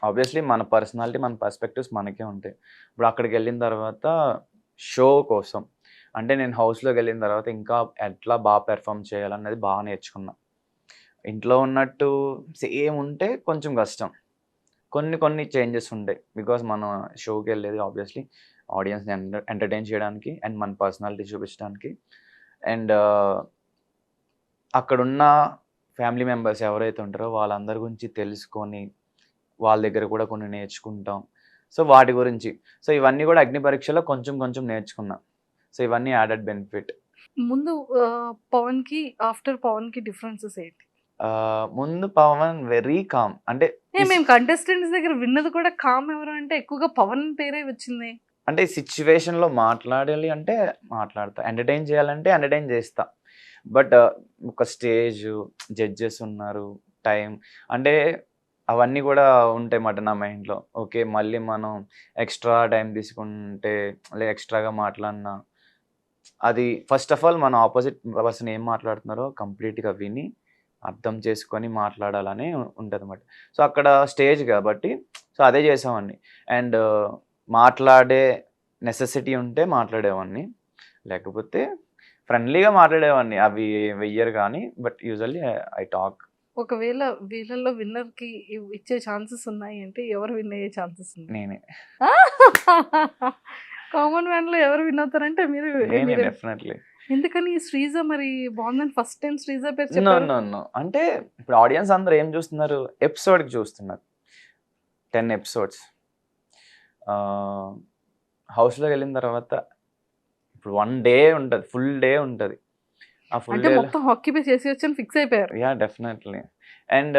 ఆబ్వియస్‌లీ మన పర్సనాలిటీ, మన పర్స్పెక్టివ్స్ మనకే ఉంటాయి. ఇప్పుడు అక్కడికెళ్ళిన తర్వాత షో కోసం అంటే నేను హౌస్‌లోకెళ్ళిన తర్వాత ఇంకా ఎట్లా పెర్ఫార్మ్ చేయాలన్నది నేర్చుకున్నా. ఇంట్లో ఉన్నట్టు సేమ్ ఉంటే కొంచెం కష్టం. కొన్ని చేంజెస్ ఉంటాయి. బికాజ్ మనం షోకెళ్ళేది ఆబ్వియస్‌లీ ఆడియన్స్‌ని ఎంటర్‌టైన్ చేయడానికి అండ్ మన పర్సనాలిటీ చూపించడానికి. అండ్ అక్కడున్న ఫ్యామిలీ మెంబర్స్ ఎవరైతే ఉంటారో వాళ్ళందరి గురించి తెలుసుకొని, వాళ్ళ దగ్గర కూడా కొన్ని నేర్చుకుంటాం. సో, వాటి గురించి. సో, ఇవన్నీ కూడా అగ్ని పరీక్షలో కొంచెం నేర్చుకున్నా. సో, ఇవన్నీ యాడెడ్ బెనిఫిట్. ముందు పవన్‌కి, ఆఫ్టర్ పవన్‌కి డిఫరెన్సెస్ ఏంటి? ముందు పవన్ వెరీ కామ్. అంటే మేము కంటెస్టెంట్స్ దగ్గర విన్నది కూడా కామ్ ఎవరు అంటే ఎక్కువగా పవన్ పేరే వచ్చింది. అంటే సిట్యుయేషన్‌లో మాట్లాడాలి అంటే మాట్లాడతా. ఎంటర్‌టైన్ చేయాలంటే ఎంటర్‌టైన్ చేస్తా. బట్ ఒక స్టేజు, జడ్జెస్ ఉన్నారు, టైం అంటే అవన్నీ కూడా ఉంటాయన్నమాట నా మైండ్‌లో. ఓకే. మళ్ళీ మనం ఎక్స్‌ట్రా టైం తీసుకుంటే ఎక్స్‌ట్రాగా మాట్లాడినా అది ఫస్ట్ ఆఫ్ ఆల్ మన అపోజిట్ పర్సన్ ఏం మాట్లాడుతున్నారో కంప్లీట్‌గా విని, అర్థం చేసుకొని మాట్లాడాలని ఉంటదన్నమాట. సో, అక్కడ స్టేజ్ కాబట్టి సో, అదే చేసేవాడిని. అండ్ మాట్లాడే నెసెసిటీ ఉంటే మాట్లాడేవాడిని. లేకపోతే ఫ్రెండ్లీగా మాట్లాడేవాడిని. అవి వెయ్యరు కానీ బట్ యూజువల్లీ ఐ టాక్. ఒకవేళ వీళ్ళల్లో విన్నర్‌కి ఇచ్చే ఛాన్సెస్ ఉన్నాయి అంటే ఎవరు విన్ అయ్యే ఛాన్సెస్ ఉన్నాయి? నేనే. కామన్ మ్యాన్‌లో ఎవరు విన్ అవుతారంటే నేనే మీరే. డెఫినెట్‌లీ. ఎందుకని శ్రీజ మరి బాగుందని ఫస్ట్ టైం శ్రీజ పేరు నో, చెప్పారు? No, no. అంటే ఇప్పుడు ఆడియన్స్ అందరూ ఏం చూస్తున్నారు? ఎపిసోడ్‌కి చూస్తున్నారు. 10 ఎపిసోడ్స్. హౌస్‌లోకెళ్ళిన తర్వాత ఇప్పుడు 1 డే ఉంటది. ఫుల్ డే ఉంటది. ఆ ఫుల్ అంటే డేలో మొత్తం ఆక్యుపై చేసేయొచ్చని ఫిక్స్ అయిపోయారు. యాహ్! డెఫినెట్‌లీ. అండ్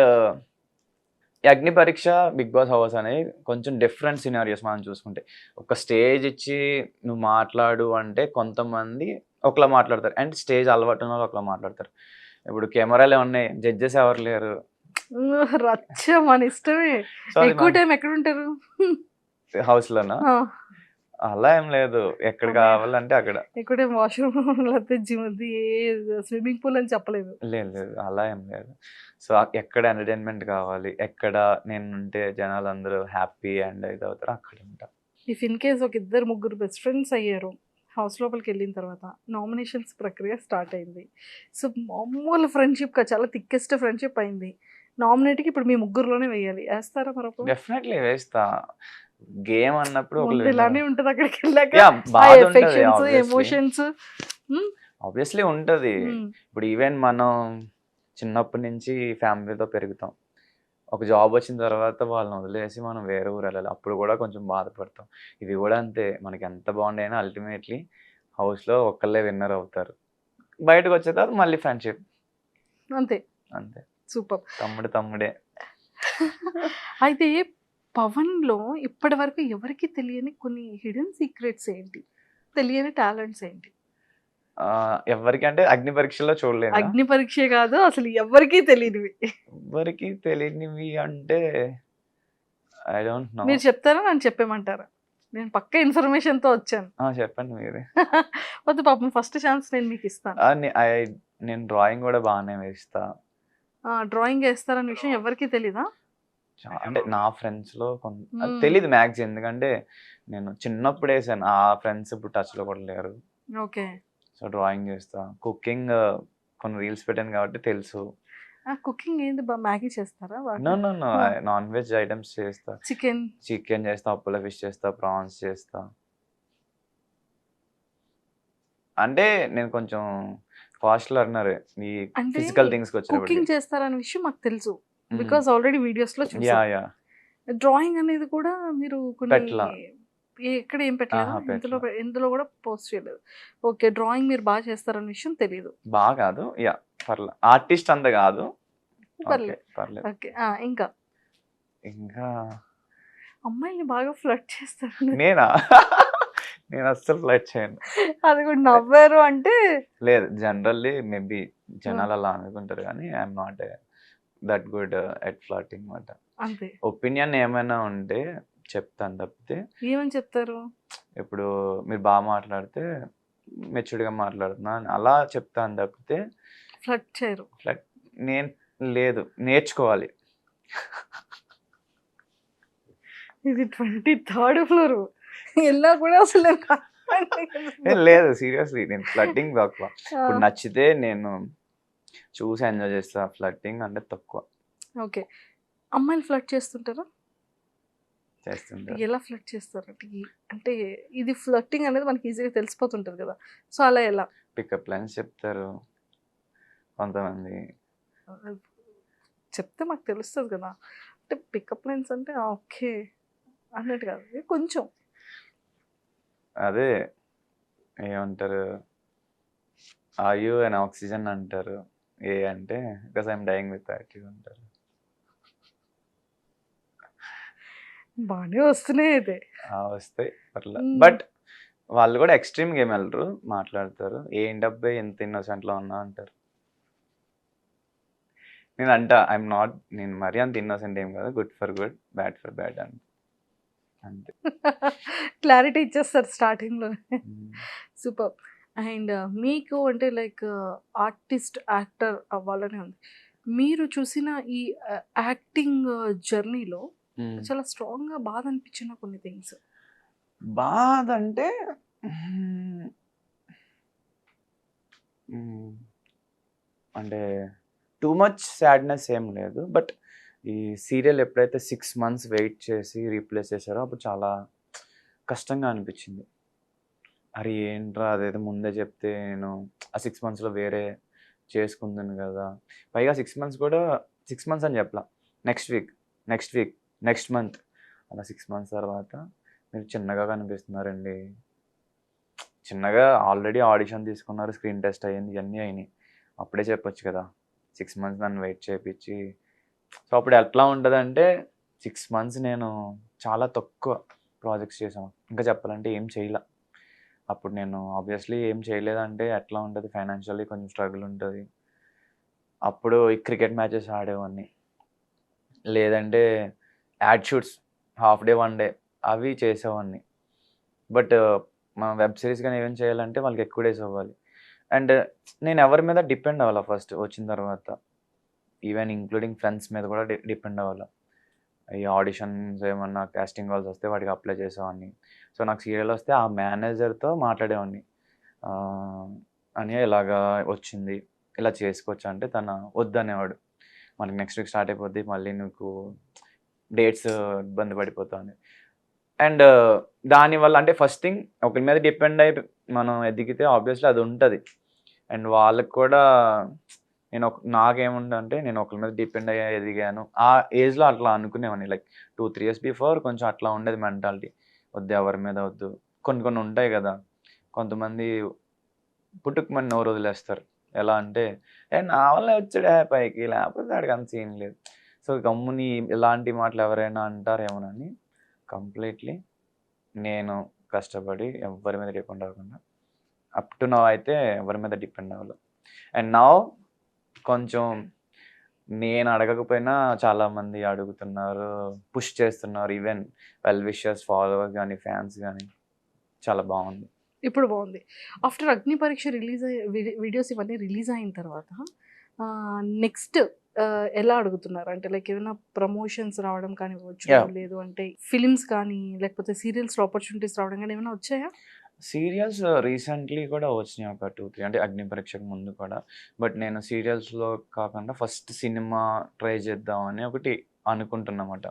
ఈ అగ్ని పరీక్ష, బిగ్ బాస్ హౌస్ అనేవి కొంచెం డిఫరెంట్ సినారియోస్ మనం చూసుకుంటే. ఒక స్టేజ్ ఇచ్చి నువ్వు మాట్లాడు అంటే కొంతమంది ఒకలా మాట్లాడతారు. అండ్ స్టేజ్ అలవాటు ఉన్నోళ్ళు ఒకలా మాట్లాడతారు. ఇప్పుడు కెమెరాలే ఉన్నాయి. జడ్జెస్ ఎవరు లేరు. రచ్చ మన ఇష్టమే. సో, అది ఎక్కువ టైం ఎక్కడుంటారు? హౌస్‌లోనా? ఆ! అలా ఏం లేదు. ఎక్కడ అమ్మయ్య! కావాలంటే అక్కడ. ఎక్కువ టైం వాష్‌రూమ్ లేకపోతే స్విమ్మింగ్ పూల్ అని చెప్పలేదు. లేదు. అలా ఏం లేదు. సో, ఎక్కడ ఎంటర్‌టైన్‌మెంట్ కావాలి, ఎక్కడ నేనుంటే జనాలందరూ హ్యాపీ అండ్ ఇదవుతారో అక్కడ ఉంటా. ఇఫ్ ఇన్ కేస్ ఒక ఇద్దరు ముగ్గురు బెస్ట్ ఫ్రెండ్స్ అయ్యారు. హౌస్ లోపలికెళ్ళిన తర్వాత నామినేషన్స్ ప్రక్రియ స్టార్ట్ అయింది. సో, మామూలు ఫ్రెండ్‌షిప్ చాలా థిక్కెస్ట్ ఫ్రెండ్‌షిప్ అయింది. నామినేట్‌కి ఇప్పుడు మీ ముగ్గురులోనే వేయాలి. ఏస్తారా మరొకరు? డెఫినెట్‌లీ వేస్తా. గేమ్ అన్నప్పుడు ఒకళ్ళు ముందు విన్నర్. ఇలానే ఉంటది అక్కడికెళ్ళాక. యాహ్! ఆ బాధ ఉంటది ఎఫెక్షన్స్, ఆబ్వియస్‌లీ. ఎమోషన్స్. హ్మ్. ఆబ్వియస్‌లీ ఉంటది. హ్మ్. ఇప్పుడు ఈవెన్ మనం చిన్నప్పటి నుంచి ఫ్యామిలీతో పెరుగుతాం. ఒక జాబ్ వచ్చిన తర్వాత వాళ్ళని వదిలేసి మనం వేరే ఊరు వెళ్ళాలి. అప్పుడు కూడా కొంచెం బాధపడతాం. ఇది కూడా అంతే. మనకి ఎంత బాగుండైనా అల్టిమేట్‌లీ హౌస్‌లో ఒక్కళ్ళే విన్నర్ అవుతారు. బయటకొచ్చిన తర్వాత మళ్ళీ ఫ్రెండ్‌షిప్. అంతే. అంతే. సూపర్. తమ్ముడు తమ్ముడే. అయితే పవన్‌లో ఇప్పటివరకు ఎవరికీ తెలియని కొన్ని హిడెన్ సీక్రెట్స్ ఏంటి? తెలియని టాలెంట్స్ ఏంటి? ఎవ్వరికంటే అగ్ని పరీక్షలో చూడలేదా? అగ్ని పరీక్షే కాదు అసలు ఎవ్వరికీ తెలీనివి. ఎవ్వరికీ తెలియనివి అంటే ఐ డోంట్ నో. మీరు చెప్తారా? నన్ను చెప్పేయమంటారా? నేను పక్కా ఇన్ఫర్మేషన్‌తో వచ్చాను. చెప్పండి మీరే. వద్దు పాపం ఫస్ట్ ఛాన్స్ నేను మీకిస్తాను. ఆ! నేను డ్రాయింగ్ గూడా బానే వేస్తా. డ్రాయింగ్ ఏస్తారన్న విషయం ఎవ్వరికీ తెలీదా? అంటే నా ఫ్రెండ్స్‌లో అది హ్మ్. తెలీదు మ్యాక్స్. ఎందుకంటే నేను చిన్నప్పుడు ఏసాను. ఆ ఫ్రెండ్స్ ఇప్పుడు టచ్‌లో కూడా లేరు. ఓకే. సో, డ్రాయింగ్ చేస్తా. కుకింగ్ కొన్ని రీల్స్ పెట్టాను కాబట్టి తెలుసు. కుకింగ్ ఏంటి మ్యాగీ చేస్తారా నో, బాగా? No, no. ఆ! నాన్ వెజ్ ఐటెమ్స్ చేస్తా. చికెన్. చికెన్ చేస్తా, అపోలో ఫిష్ చేస్తా, ప్రాన్స్ చేస్తా. అంటే నేను కొంచెం ఫాస్ట్ లెర్నర్ ఈ అంటే ఫిజికల్ థింగ్స్‌కొచ్చేటప్పటికి. కుకింగ్ చేస్తారన్న విషయం మాకు తెలుసు. హ్మ్. బికాజ్ ఆల్రెడీ వీడియోస్‌లో చూసాం. యాహ్! డ్రాయింగ్ అనేది కూడా మీరు కొన్ని పెట్లా. ఎక్కడ ఏం పెట్టలేదా? ఆహా! ఇందులో పెట్లా. ఇందులో కూడా పోస్ట్ చేయలేదు. ఓకే. డ్రాయింగ్ మీరు బాగా చేస్తారన్న విషయం తెలీదు. కాదు. పర్లే. ఆర్టిస్ట్ అంత కాదు. ఓకే. పర్లేదు. పర్లేదు. ఓకే. ఇంకా ఇంకా అమ్మాయిల్ని బాగా ఫ్లర్ట్ చేస్తారు. నేనా? నేను అస్సలు ఫ్లర్ట్ చేయను. అది కూడా నవ్వారు అంటే లేదు. జనరల్లీ మేబీ ఆ! జనాలు అలా అనుకుంటారు గానీ I'm not that good at flirting మాట. అంతే. ఒపీనియన్ ఏమైనా ఉంటే చెప్తాను తప్పితే ఏమని చెప్తారు? ఇప్పుడు మీరు మాట్లాడితే మెచ్యూర్డ్గా మాట్లాడుతున్నా అని అలా చెప్తాను తప్పితే ఫ్లర్ట్ చేయరు. ఫ్లట్ నేను లేదు, నేర్చుకోవాలి. ఇది 23rd ఫ్లోర్ ఎల్లా కూడా అసలు లేదు సీరియస్లీ, నేను ఫ్లట్టింగ్ తక్కువ. ఇప్పుడు నచ్చితే నేను చూసి ఎంజాయ్ చేస్తా, ఫ్లట్టింగ్ అంటే తక్కువ ఓకే. అమ్మాయిలు ఫ్లర్ట్ చేస్తుంటారా? చేస్తుంటారు. ఎలా ఫ్లర్ట్ చేస్తారు అంటే ఇది ఫ్లర్టింగ్ అనేది మనకి ఈజీగా తెలిసిపోతుంటది కదా, సో అలా ఎలా? పికప్ లైన్స్ చెప్తారు కొంతమంది. చెప్తే మాకు తెలుస్తుంది కదా, అంటే పికప్ లైన్స్ అంటే ఓకే అన్నట్టు కాదు, ఇది కొంచెం అదే ఏమంటారు, ఆర్ యూ అండ్ ఆక్సిజన్ అంటారు. ఏ అంటే because I'm dying with attitude అంటారు. బాగానే వస్తున్నాయి అయితే. వస్తాయి పర్లే, బట్ వాళ్ళు కూడా ఎక్స్ట్రీమ్ గేమ్ వెళ్ళరు, మాట్లాడతారు. ఏంటబ్బే ఎంత ఇన్నోసెంట్లో ఉన్నా అంటారు. నేను ఐఎమ్ నాట్, నేను మరీ అంత ఇన్నోసెంట్ ఏం కాదు, good for good, bad for bad అంతే. క్లారిటీ ఇచ్చేస్తారు స్టార్టింగ్లో. సూపర్. అండ్ మీకు అంటే లైక్ ఆర్టిస్ట్ యాక్టర్ అవ్వాలని ఉంది. మీరు చూసిన ఈ యాక్టింగ్ జర్నీలో చాలా స్ట్రాంగ్గా బాధ అనిపించిన కొన్ని థింగ్స్. బాధ అంటే అంటే టూ మచ్ సాడ్నెస్ ఏం లేదు, బట్ ఈ సీరియల్ ఎప్పుడైతే 6 months వెయిట్ చేసి రీప్లేస్ చేశారో అప్పుడు చాలా కష్టంగా అనిపించింది. అరే ఏంట్రా, అదేదో ముందే చెప్తే నేను ఆ 6 monthsలో వేరే చేసుకుందాను కదా. పైగా 6 months కూడా 6 months అని చెప్పలా, నెక్స్ట్ వీక్, నెక్స్ట్ మంత్, అలా 6 months తర్వాత మీరు చిన్నగా కనిపిస్తున్నారండి. చిన్నగా ఆల్రెడీ ఆడిషన్ తీసుకున్నారు, స్క్రీన్ టెస్ట్ అయ్యింది, ఇవన్నీ అయినాయి. అప్పుడే చెప్పొచ్చు కదా, 6 months నన్ను వెయిట్ చేయించి. సో అప్పుడు ఎట్లా ఉంటుందంటే 6 months నేను చాలా తక్కువ ప్రాజెక్ట్స్ చేసాను. ఇంకా చెప్పాలంటే ఏం చేయలే. అప్పుడు నేను ఆబ్వియస్లీ ఏం చేయలేదంటే ఎట్లా ఉంటుంది, ఫైనాన్షియల్లీ కొంచెం స్ట్రగుల్ ఉంటుంది. అప్పుడు ఈ క్రికెట్ మ్యాచెస్ ఆడేవాడిని, లేదంటే add shoots half day 1 day అవి చేసేవాడిని. బట్ మనం వెబ్ సిరీస్ కానీ ఏం చేయాలంటే వాళ్ళకి ఎక్కువ డేస్ అవ్వాలి. అండ్ నేను ఎవరి మీద డిపెండ్ అవ్వాలి ఫస్ట్ వచ్చిన తర్వాత, ఈవెన్ ఇంక్లూడింగ్ ఫ్రెండ్స్ మీద కూడా డిపెండ్ అవ్వాలి. ఈ ఆడిషన్స్ ఏమన్నా కాస్టింగ్ కాల్స్ వస్తే వాటికి అప్లై చేసేవాడిని. సో నాకు సీరియల్ వస్తే ఆ మేనేజర్తో మాట్లాడేవాడిని, అని ఇలాగా వచ్చింది, ఇలా చేసుకోవచ్చు అంటే తను వద్దనేవాడు. మనకి నెక్స్ట్ వీక్ స్టార్ట్ అయిపోద్ది, మళ్ళీ నీకు డేట్స్ ఇబ్బంది పడిపోతావు అని. అండ్ దానివల్ల అంటే ఫస్ట్ థింగ్ ఒకరి మీద డిపెండ్ అయి మనం ఎదిగితే ఆబ్వియస్లీ అది ఉంటుంది. అండ్ వాళ్ళకి కూడా నాకేముందంటే నేను ఒకరి మీద డిపెండ్ అయ్యి ఎదిగాను. ఆ ఏజ్లో అట్లా అనుకునేవాడిని, లైక్ 2-3 years బిఫోర్ కొంచెం అట్లా ఉండేది మెంటాలిటీ, వద్దు ఎవరి మీద వద్దు. కొన్ని ఉంటాయి కదా, కొంతమంది పుట్టుకమని నోరు వదిలేస్తారు. ఎలా అంటే నా వల్ల వచ్చాడే పైకి, లేకపోతే వాడికి అంత సీన్ లేదు. సో గమ్ముని ఇలాంటి మాటలు ఎవరైనా అంటారేమోనని కంప్లీట్లీ నేను కష్టపడి ఎవరి మీద డిపెండ్ అవ్వకుండా అప్ టు నౌ అయితే ఎవరి మీద డిపెండ్ అవ్వలేదు. అండ్ నౌ కొంచెం నేను అడగకపోయినా చాలామంది అడుగుతున్నారు, పుష్ చేస్తున్నారు, ఈవెన్ వెల్ విషర్స్, ఫాలోవర్స్ కానీ ఫ్యాన్స్ కానీ. చాలా బాగుంది. ఇప్పుడు బాగుంది. ఆఫ్టర్ అగ్ని పరీక్ష రిలీజ్ వీడియోస్ ఇవన్నీ రిలీజ్ అయిన తర్వాత నెక్స్ట్ ఎలా అడుగుతున్నారు అంటే లైక్ ఏమైనా ప్రమోషన్స్ రావడం కానివ్వచ్చు, లేదు అంటే ఫిలిమ్స్ కానీ లేకపోతే సీరియల్స్లో ఆపర్చునిటీస్ రావడం కానీ ఏమైనా వచ్చాయా? సీరియల్స్ రీసెంట్లీ కూడా వచ్చినాయి, ఒక 2-3, అంటే అగ్ని పరీక్షకు ముందు కూడా. బట్ నేను సీరియల్స్లో కాకుండా ఫస్ట్ సినిమా ట్రై చేద్దామని ఒకటి అనుకుంటున్నమాట.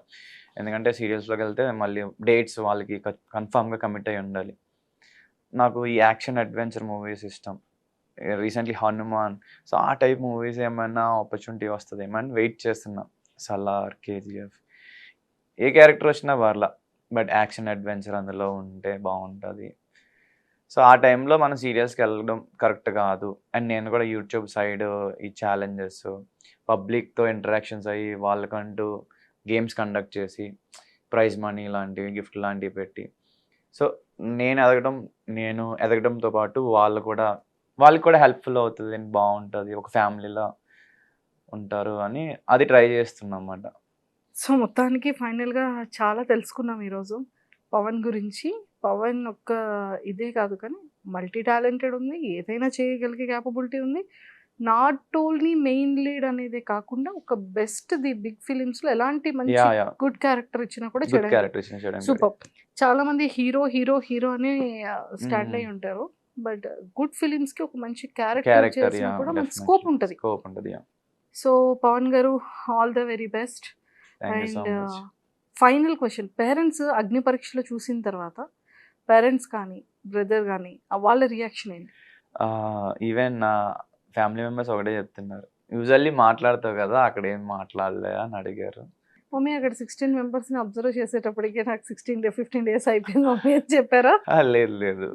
ఎందుకంటే సీరియల్స్లోకి వెళ్తే మళ్ళీ డేట్స్ వాళ్ళకి కన్ఫామ్గా కమిట్ అయి ఉండాలి. నాకు ఈ యాక్షన్ అడ్వెంచర్ మూవీస్ ఇష్టం. రీసెంట్లీ హనుమాన్, సో ఆ టైప్ మూవీస్ ఏమైనా ఆపర్చునిటీ వస్తుందేమో అని వెయిట్ చేస్తున్నా. సలార్, కేజీఎఫ్, ఏ క్యారెక్టర్ వచ్చినా పర్లా, బట్ యాక్షన్ అడ్వెంచర్ అందులో ఉంటే బాగుంటుంది. సో ఆ టైంలో మనం సీరియల్స్కి వెళ్ళడం కరెక్ట్ కాదు. అండ్ నేను కూడా యూట్యూబ్ సైడ్ ఈ ఛాలెంజెస్, పబ్లిక్తో ఇంటరాక్షన్స్ అయ్యి వాళ్ళకంటూ గేమ్స్ కండక్ట్ చేసి ప్రైజ్ మనీ లాంటివి, గిఫ్ట్ లాంటివి పెట్టి, సో నేను ఎదగడంతో పాటు వాళ్ళకి కూడా హెల్ప్ఫుల్ అవుతుంది, బాగుంటుంది, ఒక ఫ్యామిలీలో ఉంటారు అని అది ట్రై చేస్తున్నాం అన్నమాట. సో మొత్తానికి ఫైనల్గా చాలా తెలుసుకున్నాం ఈరోజు పవన్ గురించి. పవన్ ఒక్క ఇదే కాదు కానీ మల్టీ టాలెంటెడ్ ఉంది, ఏదైనా చేయగలిగే క్యాపబిలిటీ ఉంది. నాట్ ఓన్లీ మెయిన్ లీడ్ అనేది కాకుండా ఒక బెస్ట్ ది బిగ్ ఫిలిమ్స్ లో ఎలాంటి మంచి యా యా గుడ్ క్యారెక్టర్ ఇచ్చినా కూడా గుడ్ చేయడం క్యారెక్టర్ ఇచ్చిన చేయడం సూపర్. చాలా మంది హీరో హీరో హీరో అని స్టాండ్ మ్మ్. అయి ఉంటారు. బట్ గుడ్ ఫిలిమ్స్ కి ఒక మంచి క్యారెక్టర్ క్యారెక్టర్ చేసినా యా కూడా మంచి డెఫినెట్లీ స్కోప్ ఉంటది. స్కోప్ ఉంటుంది. యా సో పవన్ గారు, all the very best. Thank you so and much. Final question, parents అగ్ని పరీక్షలో చూసిన తర్వాత పేరెంట్స్ కానీ బ్రదర్ కానీ వాళ్ళ రియాక్షన్ ఏంటి? ఈవెన్ నా ఫ్యామిలీ మెంబర్స్ ఒకటే చెప్తున్నారు, యూజువల్లీ మాట్లాడతావు కదా అక్కడ ఏం మాట్లాడలే అని అడిగారు. మమ్మీ అక్కడ 16 మెంబర్స్ని అబ్జర్వ్ చేసేటప్పటికే నాకు 15 డేస్ అయిపోయింది మమ్మీ అని చెప్పారా? లేదు లేదు,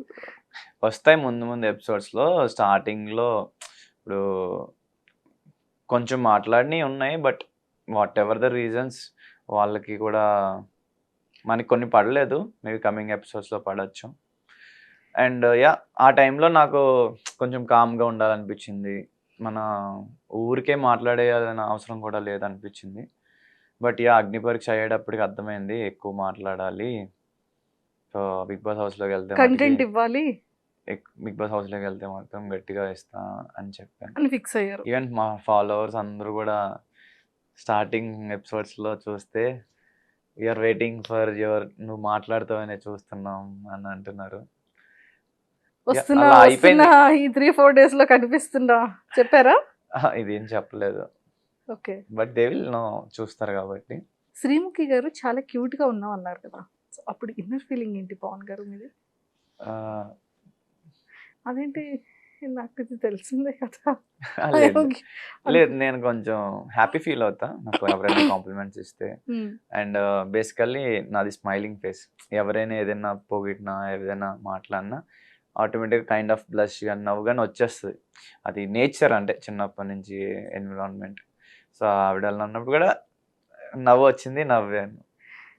వస్తాయి ముందు ముందు ఎపిసోడ్స్లో. స్టార్టింగ్లో ఇప్పుడు కొంచెం మాట్లాడినవి ఉన్నాయి, but what ever the reasons వాళ్ళకి కూడా మనకి కొన్ని పడలేదు, మేబీ కమింగ్ ఎపిసోడ్స్లో పడవచ్చు. అండ్ యా ఆ టైంలో నాకు కొంచెం కామ్గా ఉండాలనిపించింది, మన ఊరికే మాట్లాడేయాలన్న అవసరం కూడా లేదనిపించింది. బట్ యా అగ్ని పరీక్ష అయ్యేటప్పటికి అర్థమైంది ఎక్కువ మాట్లాడాలి. సో బిగ్ బాస్ హౌస్లోకి వెళ్తే కంటెంట్ ఇవ్వాలి బిగ్ బాస్ హౌస్లోకి వెళ్తే మాత్రం గట్టిగా ఇస్తా అని చెప్పాను. అని ఫిక్స్ అయ్యారు. ఈవెన్ మా ఫాలోవర్స్ అందరూ కూడా స్టార్టింగ్ ఎపిసోడ్స్లో చూస్తే వీఆర్ వెయిటింగ్ ఫర్ యువర్, నువ్వు మాట్లాడుతావనే చూస్తున్నాం అని అంటున్నారు. వస్తున్నా అలా వస్తున్నా అయిపోయింది. ఈ 3-4 days లో కనిపిస్తున్నా చెప్పారా? ఇదేం చెప్పలేదు, okay. But they will know, చూస్తారు కాబట్టి. శ్రీముఖి గారు చాలా క్యూట్ గా ఉన్నాం అన్నారు కదా, సో అప్పుడు ఇన్నర్ ఫీలింగ్ ఏంటి పవన్ గారు మీది? ఆ, అదేంటి, నాకు ఇది తెలిసిందే కదా. లేదు లేదు, నేను కొంచెం హ్యాపీ ఫీల్ అవుతా నాకు ఎవరైనా కాంప్లిమెంట్స్ ఇస్తే. అండ్ బేసికల్లీ నాది స్మైలింగ్ ఫేస్, ఎవరైనా ఏదైనా పొగిడినా ఏదైనా మాట్లాడినా ఆటోమేటిక్గా కైండ్ ఆఫ్ బ్లష్ కానీ నవ్వు కానీ వచ్చేస్తుంది. అది నేచర్, అంటే చిన్నప్పటి నుంచి ఎన్విరాన్మెంట్. సో ఆవిడ అలా ఉన్నప్పుడు కూడా నవ్వు వచ్చింది, నవ్వాను.